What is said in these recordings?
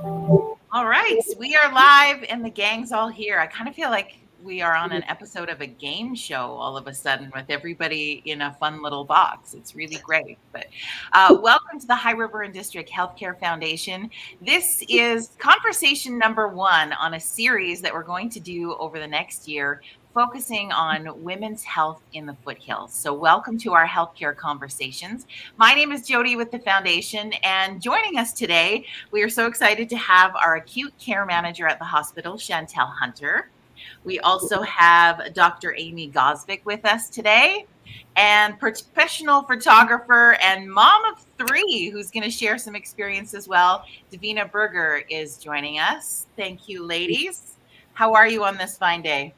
All right, we are live and the gang's all here. I kind of feel like we are on an episode of a game show all of a sudden with everybody in a fun little box. It's really great. But welcome to the High River and District Healthcare Foundation. This is conversation number 1 on a series that we're going to do over the next year, focusing on women's health in the foothills. So welcome to our healthcare conversations. My name is Jody with the foundation, and joining us today, we are so excited to have our acute care manager at the hospital, Shantel Hunter. We also have Dr. Amy Gausvik with us today, and professional photographer and mom of 3 who's going to share some experience as well. Devina Berger is joining us. Thank you, ladies. How are you on this fine day?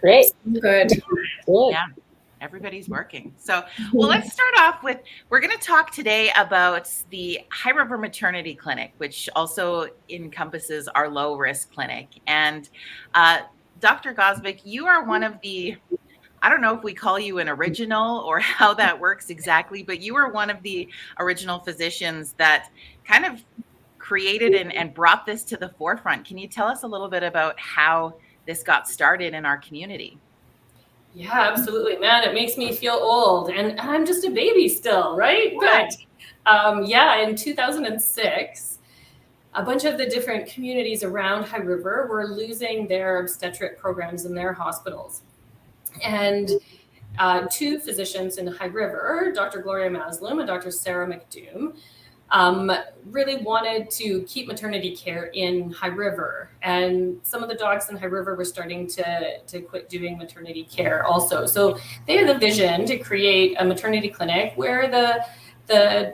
Great. Good. Yeah, everybody's working. So, well, let's start off with, we're going to talk today about the High River Maternity Clinic, which also encompasses our low risk clinic. And Dr. Gausvik, you are one of the, I don't know if we call you an original or how that works exactly, but you are one of the original physicians that kind of created and brought this to the forefront. Can you tell us a little bit about how this got started in our community? Yeah, absolutely, man. It makes me feel old, and I'm just a baby still, right? But in 2006, a bunch of the different communities around High River were losing their obstetric programs in their hospitals. And 2 physicians in High River, Dr. Gloria Maslum and Dr. Sarah McDoom, really wanted to keep maternity care in High River. And some of the docs in High River were starting to quit doing maternity care also. So they had the vision to create a maternity clinic where the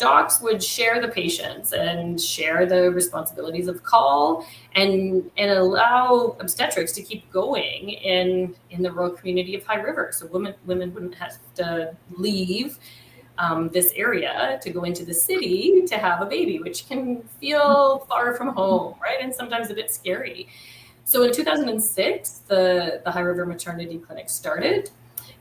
docs would share the patients and share the responsibilities of call and allow obstetrics to keep going in the rural community of High River. So women wouldn't have to leave this area to go into the city to have a baby, which can feel far from home, right? And sometimes a bit scary. So in 2006, the High River Maternity Clinic started.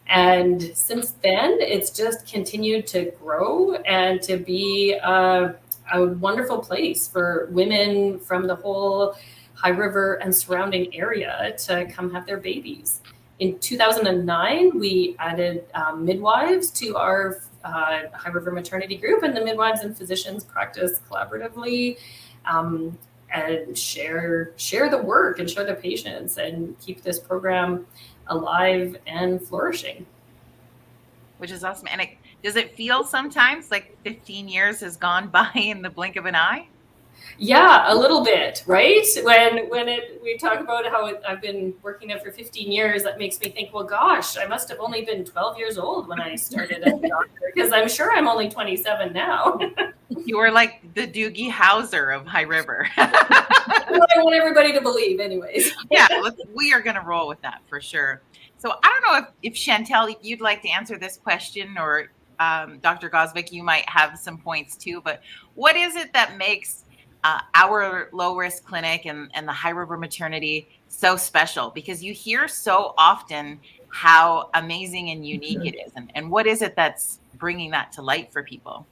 And since then, it's just continued to grow and to be a wonderful place for women from the whole High River and surrounding area to come have their babies. In 2009, we added midwives to our High River Maternity Group, and the midwives and physicians practice collaboratively and share the work and share the patients and keep this program alive and flourishing. Which is awesome. And does it feel sometimes like 15 years has gone by in the blink of an eye? Yeah, a little bit, right? When we talk about how I've been working there for 15 years, that makes me think, well, gosh, I must have only been 12 years old when I started as a doctor, because I'm sure I'm only 27 now. You were like the Doogie Howser of High River. What I want everybody to believe anyways. Yeah, we are going to roll with that for sure. So I don't know if Shantel, if you'd like to answer this question, or Dr. Gausvik, you might have some points too, but what is it that makes our low-risk clinic and the High River Maternity so special? Because you hear so often how amazing and unique it is. And what is it that's bringing that to light for people?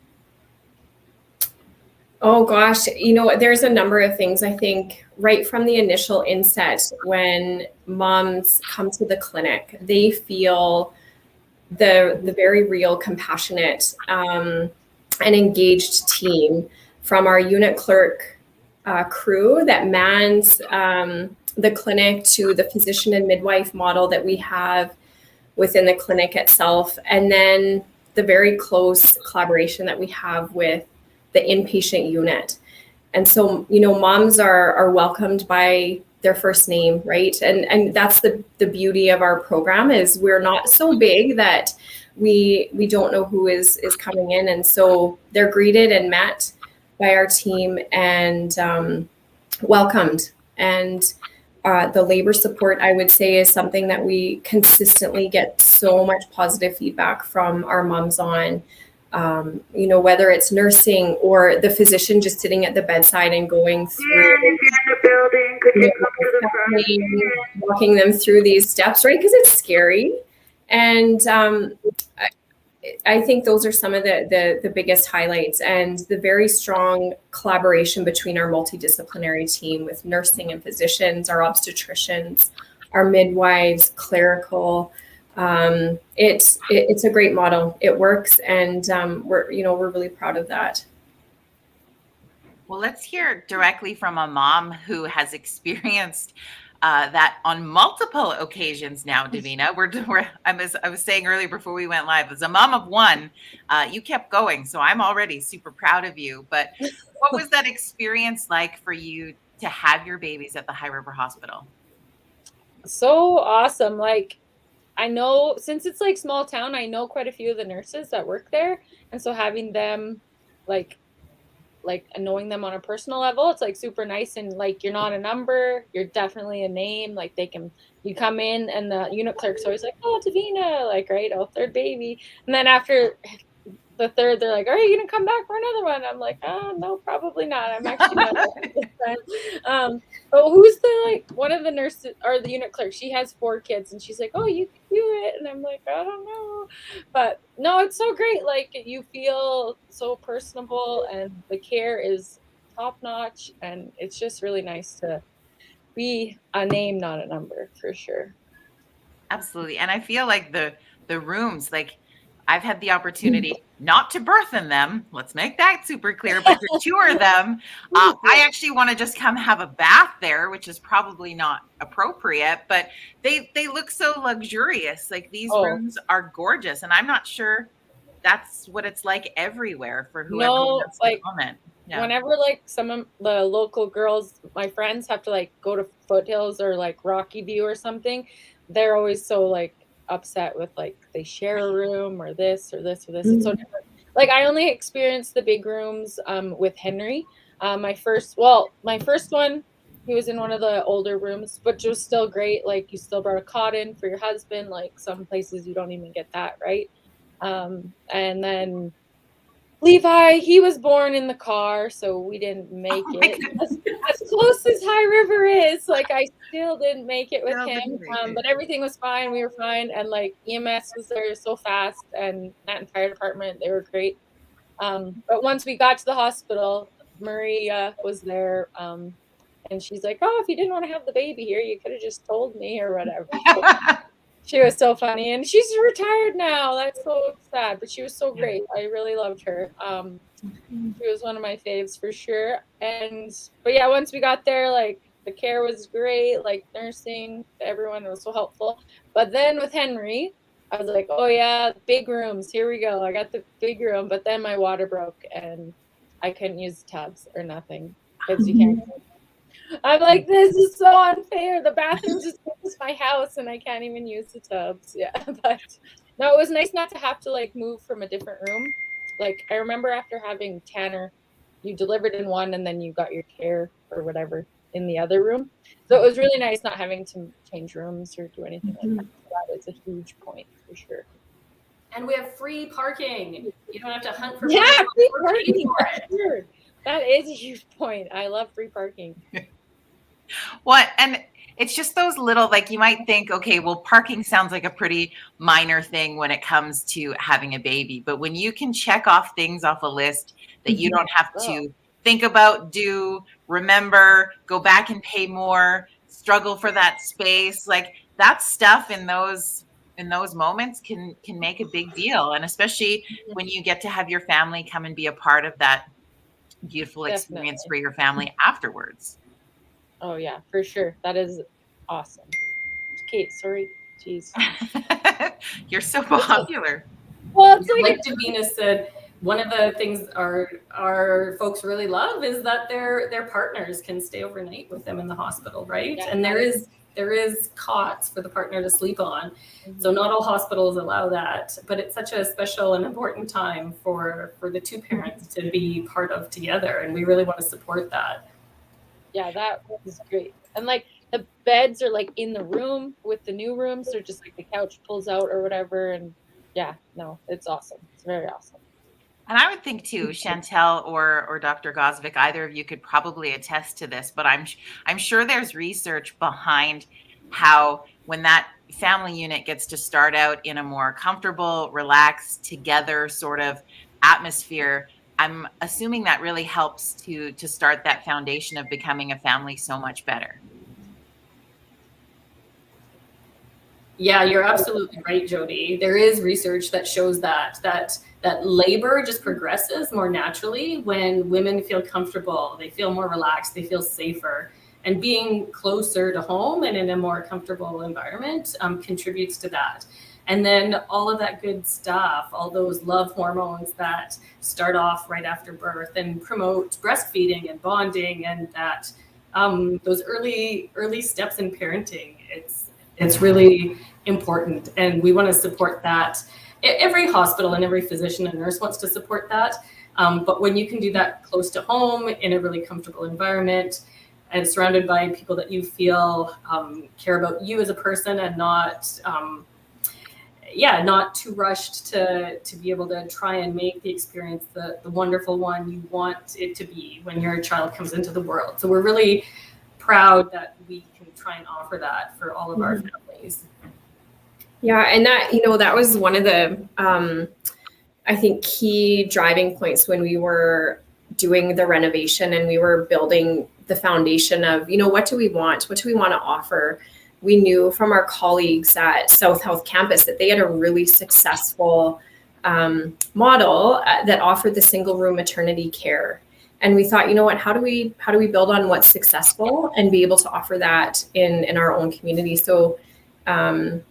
Oh gosh, there's a number of things. I think right from the initial inset, when moms come to the clinic, they feel the very real, compassionate and engaged team from our unit clerk crew that mans the clinic, to the physician and midwife model that we have within the clinic itself, and then the very close collaboration that we have with the inpatient unit. And so, moms are welcomed by their first name, right? And that's the beauty of our program, is we're not so big that we don't know who is coming in. And so they're greeted and met by our team and welcomed. And the labor support, I would say, is something that we consistently get so much positive feedback from our moms on. Whether it's nursing or the physician just sitting at the bedside and going through, walking them through these steps, right? Because it's scary. And I think those are some of the biggest highlights, and the very strong collaboration between our multidisciplinary team with nursing and physicians, our obstetricians, our midwives, clerical. It's a great model. It works, and we're really proud of that. Well, let's hear directly from a mom who has experienced that on multiple occasions now, Devina. I was saying earlier before we went live, as a mom of one, you kept going. So I'm already super proud of you. But what was that experience like for you to have your babies at the High River Hospital? So awesome. Like, I know, since it's like small town, I know quite a few of the nurses that work there. And so having them like knowing them on a personal level, it's like super nice. And like, you're not a number, you're definitely a name. Like you come in and the unit clerk's always like, oh, Devina, like, right, oh, third baby. And then after the third, they're like, are you gonna come back for another one? I'm like, oh, no, probably not. I'm actually not this time. But who's one of the nurses or the unit clerk? She has 4 kids, and she's like, oh, you can do it. And I'm like, I don't know. But no, it's so great. Like, you feel so personable, and the care is top notch, and it's just really nice to be a name, not a number, for sure. Absolutely. And I feel like the rooms, like, I've had the opportunity not to birth in them. Let's make that super clear, but to tour them. I actually want to just come have a bath there, which is probably not appropriate, but they look so luxurious. Like, these rooms are gorgeous. And I'm not sure that's what it's like everywhere for whoever wants to comment. Yeah. Whenever some of the local girls, my friends, have to go to Foothills or Rocky View or something, they're always so upset with they share a room or this or this or this. It's so different. I only experienced the big rooms with Henry. My first one, he was in one of the older rooms, which was still great. You still brought a cot in for your husband. Some places you don't even get that, right? And then Levi, he was born in the car, so we didn't make it. As close as High River is, I still didn't make it with him. But everything was fine. We were fine. And EMS was there so fast, and that entire department, they were great. But once we got to the hospital, Maria was there. And she's like, oh, if you didn't want to have the baby here, you could have just told me or whatever. She was so funny, and she's retired now. That's so sad, but she was so great. I really loved her. She was one of my faves for sure. But yeah, once we got there, the care was great, nursing, everyone was so helpful. But then with Henry, I was like, oh yeah, big rooms, here we go. I got the big room, but then my water broke and I couldn't use tubs or nothing because you can't. I'm like, this is so unfair. The bathroom's just as my house and I can't even use the tubs. Yeah. But no, it was nice not to have to move from a different room. I remember after having Tanner, you delivered in one and then you got your care or whatever in the other room. So it was really nice not having to change rooms or do anything like that. So that is a huge point for sure. And we have free parking. You don't have to hunt for free parking. Sure. That is a huge point. I love free parking. What? And it's just those little, you might think, okay, well, parking sounds like a pretty minor thing when it comes to having a baby. But when you can check off things off a list that you don't have to think about, remember, go back and pay more, struggle for that space, that stuff in those moments can make a big deal. And especially when you get to have your family come and be a part of that beautiful experience for your family afterwards. Oh yeah, for sure. That is awesome. Kate, sorry. Jeez. You're so popular. Well, it's like Devina said, one of the things our folks really love is that their partners can stay overnight with them in the hospital, right? Yeah, and there is cots for the partner to sleep on. Mm-hmm. So not all hospitals allow that, but it's such a special and important time for the two parents to be part of together. And we really want to support that. Yeah, that was great. And the beds are in the room with the new rooms. They're just the couch pulls out or whatever. And yeah, no, it's awesome. It's very awesome. And I would think too, Shantel or Dr. Gausvik, either of you could probably attest to this, but I'm sure there's research behind how when that family unit gets to start out in a more comfortable, relaxed, together sort of atmosphere, I'm assuming that really helps to start that foundation of becoming a family so much better. Yeah, you're absolutely right, Jody. There is research that shows that labor just progresses more naturally when women feel comfortable, they feel more relaxed, they feel safer. And being closer to home and in a more comfortable environment contributes to that. And then all of that good stuff, all those love hormones that start off right after birth and promote breastfeeding and bonding, and that those early steps in parenting, it's really important, and we want to support that. Every hospital and every physician and nurse wants to support that, but when you can do that close to home in a really comfortable environment and surrounded by people that you feel care about you as a person, and not too rushed to be able to try and make the experience the wonderful one you want it to be when your child comes into the world. So we're really proud that we can try and offer that for all of our families. Yeah, and that, that was one of the, I think, key driving points when we were doing the renovation and we were building the foundation of, what do we want? What do we want to offer? We knew from our colleagues at South Health Campus that they had a really successful model that offered the single room maternity care. And we thought, what, how do we build on what's successful and be able to offer that in our own community? So, Amy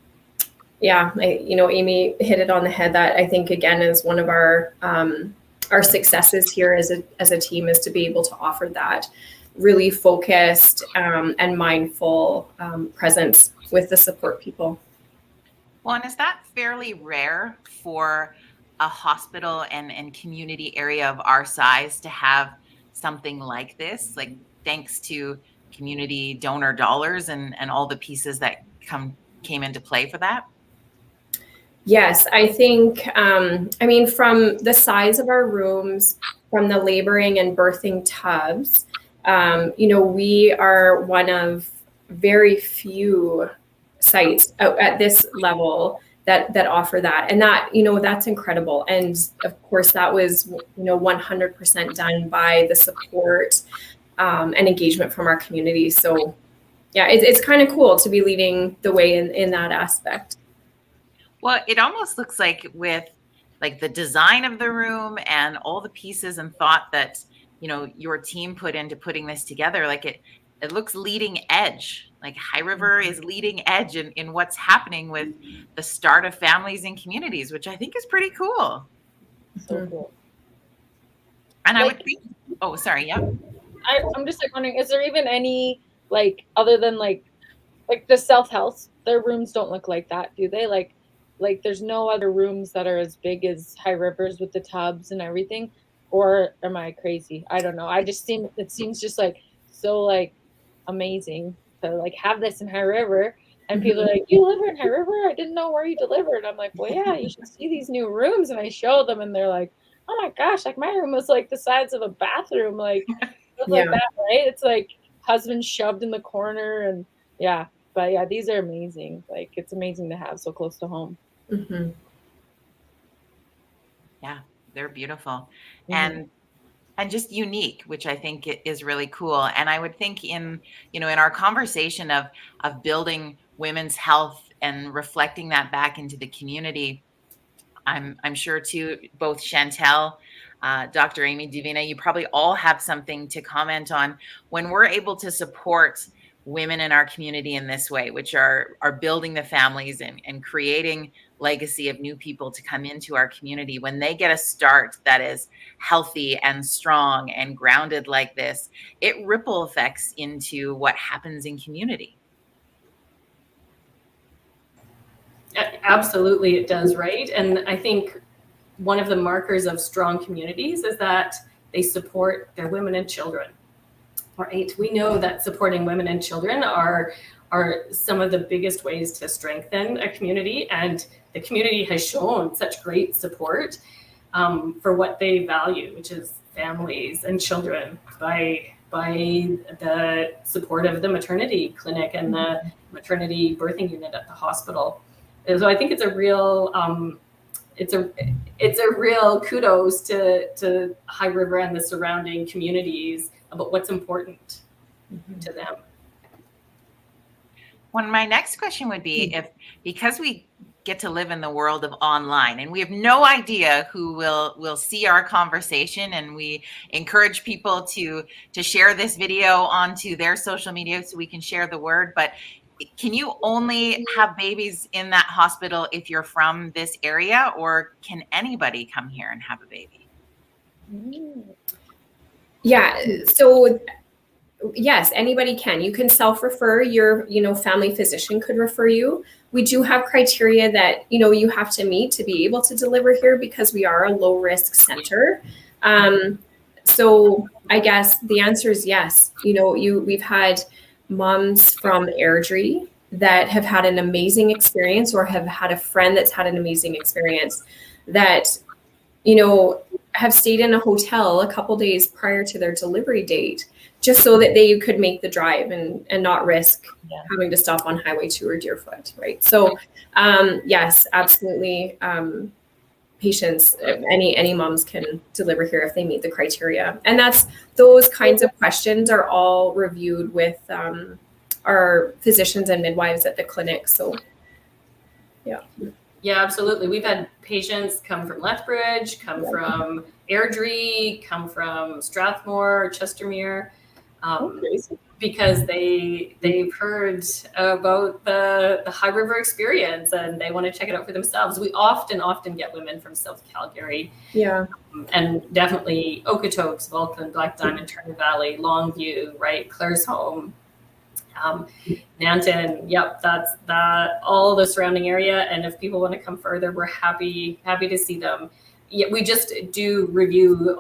hit it on the head. That I think, again, is one of our successes here as a team, is to be able to offer that really focused and mindful presence with the support people. Well, and is that fairly rare for a hospital and community area of our size to have something like this, like thanks to community donor dollars and all the pieces that came into play for that? Yes, I think, from the size of our rooms, from the laboring and birthing tubs, we are one of very few sites at this level that offer that. And that, that's incredible. And of course, that was, 100% done by the support and engagement from our community. So yeah, it's kind of cool to be leading the way in that aspect. Well, it almost looks like with like the design of the room and all the pieces and thought that, your team put into putting this together, like it looks leading edge. Like High River is leading edge in what's happening with the start of families and communities, which I think is pretty cool. So cool. And I would think, oh, sorry. Yeah. I'm just wondering, is there even any, other than like the South Health, their rooms don't look like that, do they? Like there's no other rooms that are as big as High River's with the tubs and everything, or am I crazy? I don't know. It seems just so amazing to have this in High River, and people are like, you live in High River? I didn't know where you delivered. I'm like, well, yeah, you should see these new rooms. And I show them and they're like, oh my gosh, my room was the size of a bathroom, like that, right? It's husband shoved in the corner, and yeah. But yeah, these are amazing. It's amazing to have so close to home. Mm-hmm. Yeah, they're beautiful. And just unique, which I think is really cool. And I would think in our conversation of building women's health and reflecting that back into the community, I'm sure too, both Shantel, Dr. Amy, Devina, you probably all have something to comment on when we're able to support women in our community in this way, which are building the families and creating legacy of new people to come into our community. When they get a start that is healthy and strong and grounded like this, it ripple effects into what happens in community. Absolutely, it does, right? And I think one of the markers of strong communities is that they support their women and children. Right. We know that supporting women and children are some of the biggest ways to strengthen a community, and the community has shown such great support for what they value, which is families and children, by by the support of the maternity clinic and the maternity birthing unit at the hospital. And so I think it's a real real kudos to High River and the surrounding communities about what's important to them. Well, my next question would be because we get to live in the world of online and we have no idea who will see our conversation, and we encourage people to share this video onto their social media so we can share the word. But can you only have babies in that hospital if you're from this area, or can anybody come here and have a baby? Yeah, so yes, anybody can. You can self-refer. Your, family physician could refer you. We do have criteria that, you have to meet to be able to deliver here because we are a low-risk center. So I guess the answer is yes. We've had moms from Airdrie that have had an amazing experience, or have had a friend that's had an amazing experience, that, have stayed in a hotel a couple days prior to their delivery date, just so that they could make the drive and not risk having to stop on Highway 2 or Deerfoot, right? So yes, absolutely. Patients, any moms can deliver here if they meet the criteria. And those kinds of questions are all reviewed with our physicians and midwives at the clinic. So yeah. Yeah, absolutely. We've had patients come from Lethbridge, come from Airdrie, come from Strathmore, Chestermere, because they've heard about the High River experience and they want to check it out for themselves. We often get women from South Calgary. Yeah. And definitely Okotoks, Vulcan, Black Diamond, Turner Valley, Longview, right? Claresholm, Nanton, that's all the surrounding area. And if people want to come further, we're happy to see them. Yeah, we just do review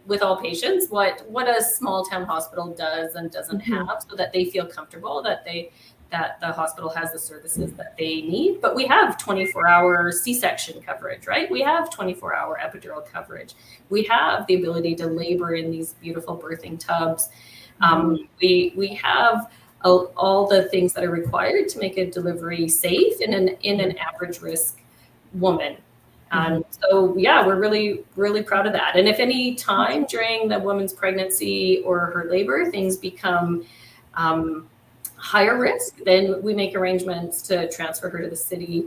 with all patients what a small town hospital does and doesn't have, so that they feel comfortable that the hospital has the services that they need. But we have 24-hour C-section coverage, right? We have 24-hour epidural coverage. We have the ability to labor in these beautiful birthing tubs. We have all the things that are required to make a delivery safe in an average risk woman. So yeah, we're really, really proud of that. And if any time during the woman's pregnancy or her labor, things become higher risk, then we make arrangements to transfer her to the city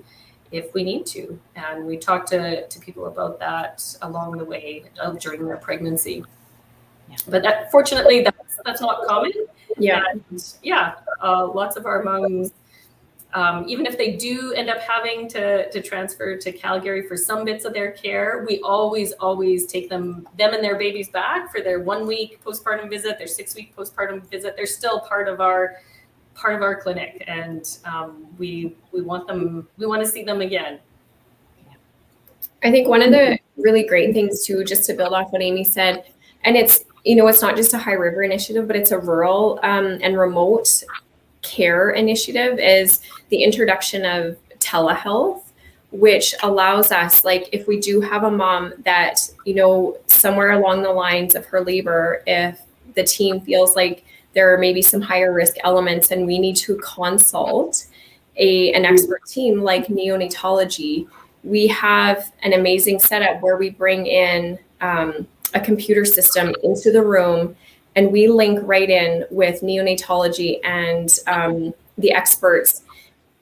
if we need to. And we talk to people about that along the way during their pregnancy. Yeah. But fortunately, that's not common. Yeah. And lots of our moms, even if they do end up having to transfer to Calgary for some bits of their care, we always take them and their babies back for their 1 week postpartum visit, their 6 week postpartum visit. They're still part of our clinic, and we want to see them again. I think one of the really great things too, just to build off what Amy said, and it's not just a High River initiative, but it's a rural and remote care initiative, is the introduction of telehealth, which allows us, like, if we do have a mom that, somewhere along the lines of her labor, if the team feels like there are maybe some higher risk elements and we need to consult an expert team like neonatology, we have an amazing setup where we bring in a computer system into the room, and we link right in with neonatology and the experts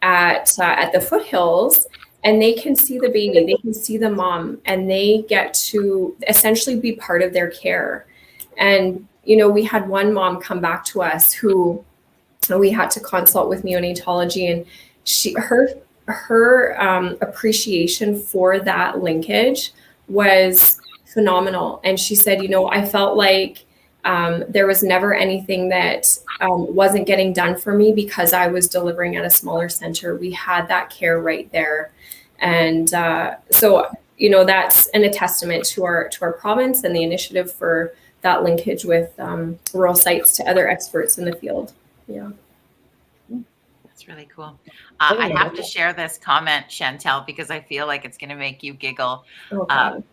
at the Foothills, and they can see the baby, they can see the mom, and they get to essentially be part of their care. And, we had one mom come back to us who we had to consult with neonatology, and her appreciation for that linkage was phenomenal. And she said, I felt like there was never anything that wasn't getting done for me because I was delivering at a smaller center. We had that care right there. And so, that's a testament to our province and the initiative for that linkage with rural sites to other experts in the field. Yeah. That's really cool. I have to share this comment, Shantel, because I feel like it's going to make you giggle. Okay.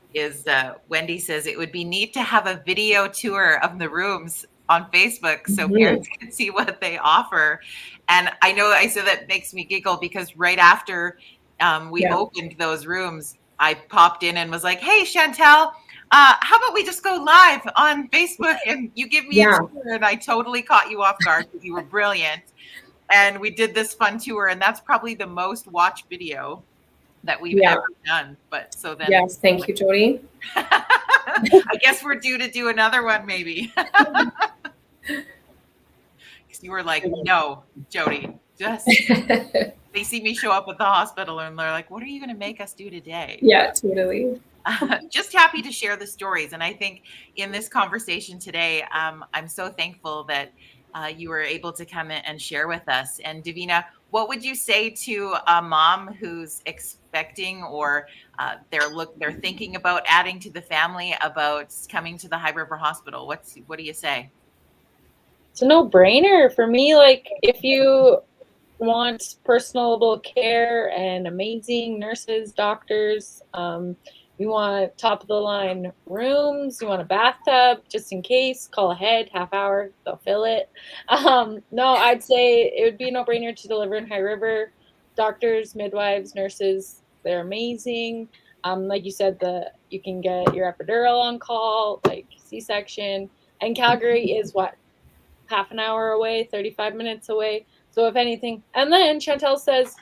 Wendy says it would be neat to have a video tour of the rooms on Facebook so parents can see what they offer. And I know I said that makes me giggle because right after we opened those rooms, I popped in and was like, hey, Shantel, how about we just go live on Facebook and you give me a tour? And I totally caught you off guard because you were brilliant. And we did this fun tour, and that's probably the most watched video that we've ever done. But so then, yes, thank you, Jody. I guess we're due to do another one, maybe. Because you were like, no, Jody, just they see me show up at the hospital and they're like, what are you going to make us do today? Yeah, totally. Just happy to share the stories. And I think in this conversation today, I'm so thankful that you were able to come in and share with us. And Devina, what would you say to a mom who's expecting or they're thinking about adding to the family about coming to the High River Hospital? What do you say? It's a no-brainer for me. Like, if you want personable care and amazing nurses, doctors, you want top of the line rooms, you want a bathtub just in case, call ahead, half hour, they'll fill it. No, I'd say it would be a no-brainer to deliver in High River. Doctors, midwives, nurses, they're amazing. Like you said, you can get your epidural on call, like C-section. And Calgary is what, half an hour away, 35 minutes away. So if anything, and then Shantel says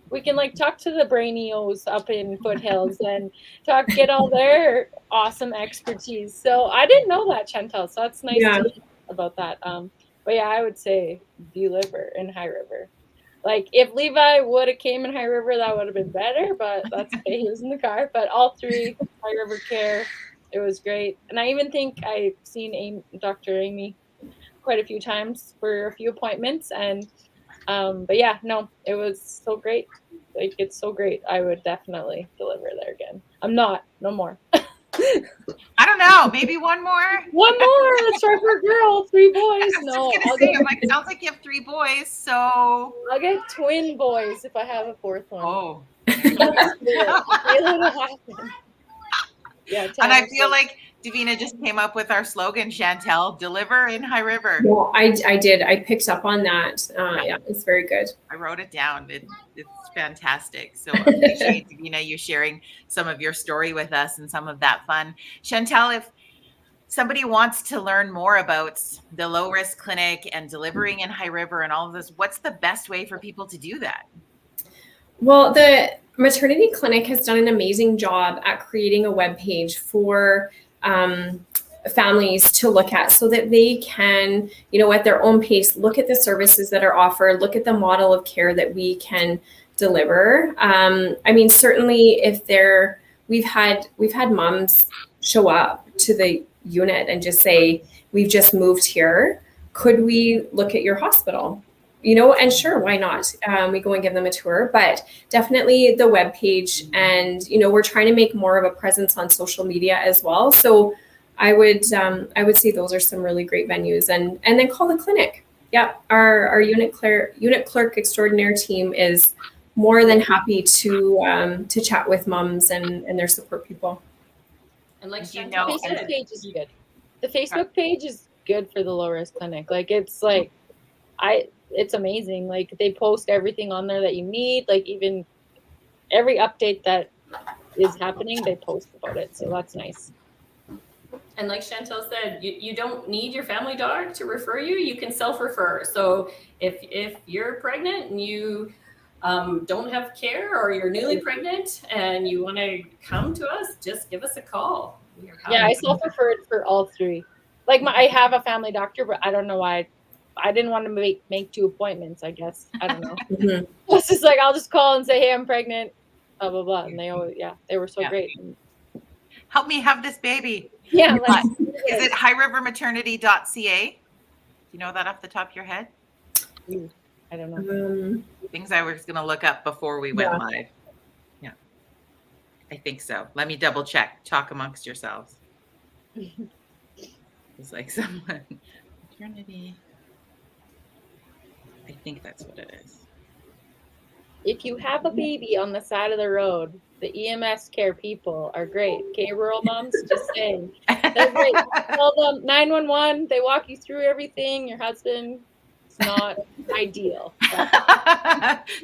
we can like talk to the brainios up in Foothills and get all their awesome expertise. So I didn't know that, Shantel. So that's nice to hear about that. But yeah, I would say deliver in High River. Like if Levi would have came in High River, that would have been better. But that's okay. He was in the car. But all three High River care, it was great. And I even think I've seen Dr. Amy quite a few times for a few appointments. And but yeah, no, it was so great. Like it's so great. I would definitely deliver there again. I'm not, no more. I don't know, maybe one more. One more. Let's try for a girl. 3 boys. No, it sounds like you have 3 boys, so I'll get twin boys if I have a 4th one. Oh. Yeah, and I feel like Devina just came up with our slogan, Shantel, deliver in High River. Well, I did. I picked up on that. Yeah, it's very good. I wrote it down. It's fantastic. So I appreciate, Devina, you sharing some of your story with us and some of that fun. Shantel, if somebody wants to learn more about the low risk clinic and delivering in High River and all of this, what's the best way for people to do that? Well, the maternity clinic has done an amazing job at creating a webpage for families to look at so that they can, at their own pace, look at the services that are offered, look at the model of care that we can deliver. I mean, certainly if we've had moms show up to the unit and just say, we've just moved here. Could we look at your hospital? And sure, why not? We go and give them a tour, but definitely the webpage, and we're trying to make more of a presence on social media as well. So I would say those are some really great venues, and then call the clinic. Yeah, our unit clerk extraordinaire team is more than happy to chat with moms and their support people. And like the Facebook page is good. The Facebook page is good for the low risk clinic. Like it's amazing. Like they post everything on there that you need. Like even every update that is happening, they post about it. So that's nice. And like Shantel said, you don't need your family dog to refer you. You can self-refer. So if you're pregnant and you don't have care, or you're newly pregnant and you want to come to us, just give us a call. Yeah, I self-referred for all 3. Like I have a family doctor, but I don't know why. I didn't want to make 2 appointments, I guess. I don't know. Mm-hmm. It's just like, I'll just call and say, hey, I'm pregnant, blah, blah, blah. And they were so great. Help me have this baby. Yeah. Is it highrivermaternity.ca? Do you know that off the top of your head? I don't know. Things I was going to look up before we went live. Yeah. I think so. Let me double check. Talk amongst yourselves. It's like someone. Maternity. I think that's what it is. If you have a baby on the side of the road, the EMS care people are great. Okay, rural moms, just saying. They're great. Call them 911. They walk you through everything. Your husband is not ideal.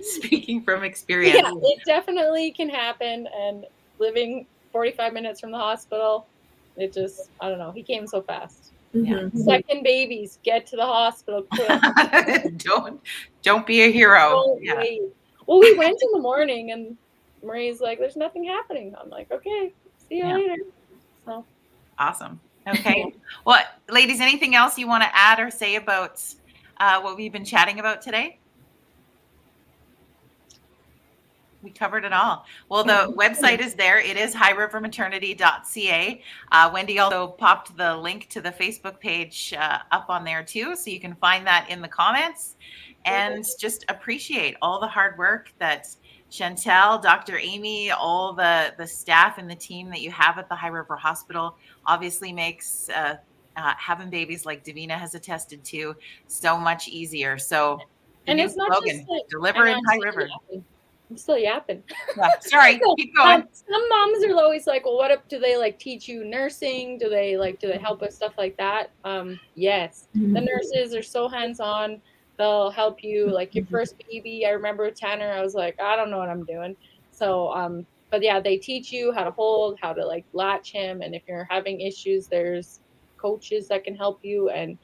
Speaking from experience. Yeah, it definitely can happen. And living 45 minutes from the hospital, it just, I don't know. He came so fast. Mhm. Second babies, get to the hospital quick. Don't be a hero. Don't wait. Well, we went in the morning and Marie's like, there's nothing happening. I'm like, okay, see you later. So awesome. Okay. Well, ladies, anything else you want to add or say about what we've been chatting about today? We covered it all. Well, the website is there. It is highrivermaternity.ca. Wendy also popped the link to the Facebook page up on there too. So you can find that in the comments, and just appreciate all the hard work that Shantel, Dr. Amy, all the staff and the team that you have at the High River Hospital obviously makes having babies, like Devina has attested to, so much easier. So and it's not slogan, just like, deliver in High River. I'm still yapping. Yeah, sorry, keep going. Some moms are always like, well, what up? Do they like teach you nursing? Do they help with stuff like that? Yes. The nurses are so hands-on. They'll help you. Like your first baby, I remember with Tanner, I was like, I don't know what I'm doing. So, but yeah, they teach you how to hold, how to like latch him. And if you're having issues, there's coaches that can help you. And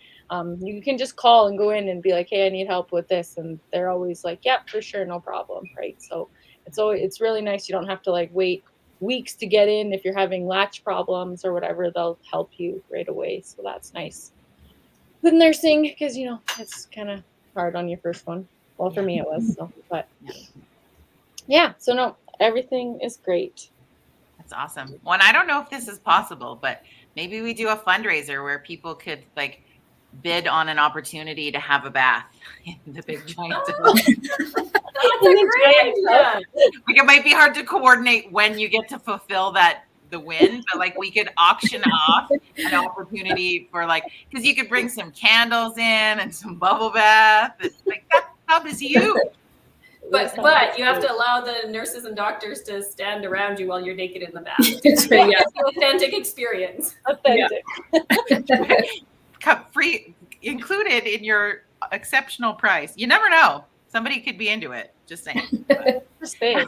you can just call and go in and be like, hey, I need help with this. And they're always like, yep, for sure. No problem. Right. So it's really nice. You don't have to like wait weeks to get in. If you're having latch problems or whatever, they'll help you right away. So that's nice with nursing, because, you know, it's kind of hard on your first one. Well, for me it was. So, but yeah. So no, everything is great. That's awesome. Well, and I don't know if this is possible, but maybe we do a fundraiser where people could like bid on an opportunity to have a bath in the big giant. That's a great idea. Like, it might be hard to coordinate when you get to fulfill the win, but like we could auction off an opportunity for like, because you could bring some candles in and some bubble bath. It's like, that tub is huge. But you have to allow the nurses and doctors to stand around you while you're naked in the bath. That's right, yeah. It's an authentic experience. Authentic. Free included in your exceptional price. You never know. Somebody could be into it. Just saying. Just saying.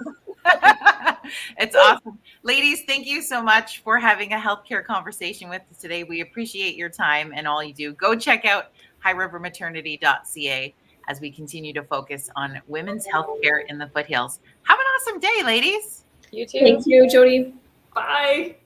It's awesome. Ladies, thank you so much for having a healthcare conversation with us today. We appreciate your time and all you do. Go check out highrivermaternity.ca as we continue to focus on women's healthcare in the Foothills. Have an awesome day, ladies. You too. Thank you, Jody. Bye.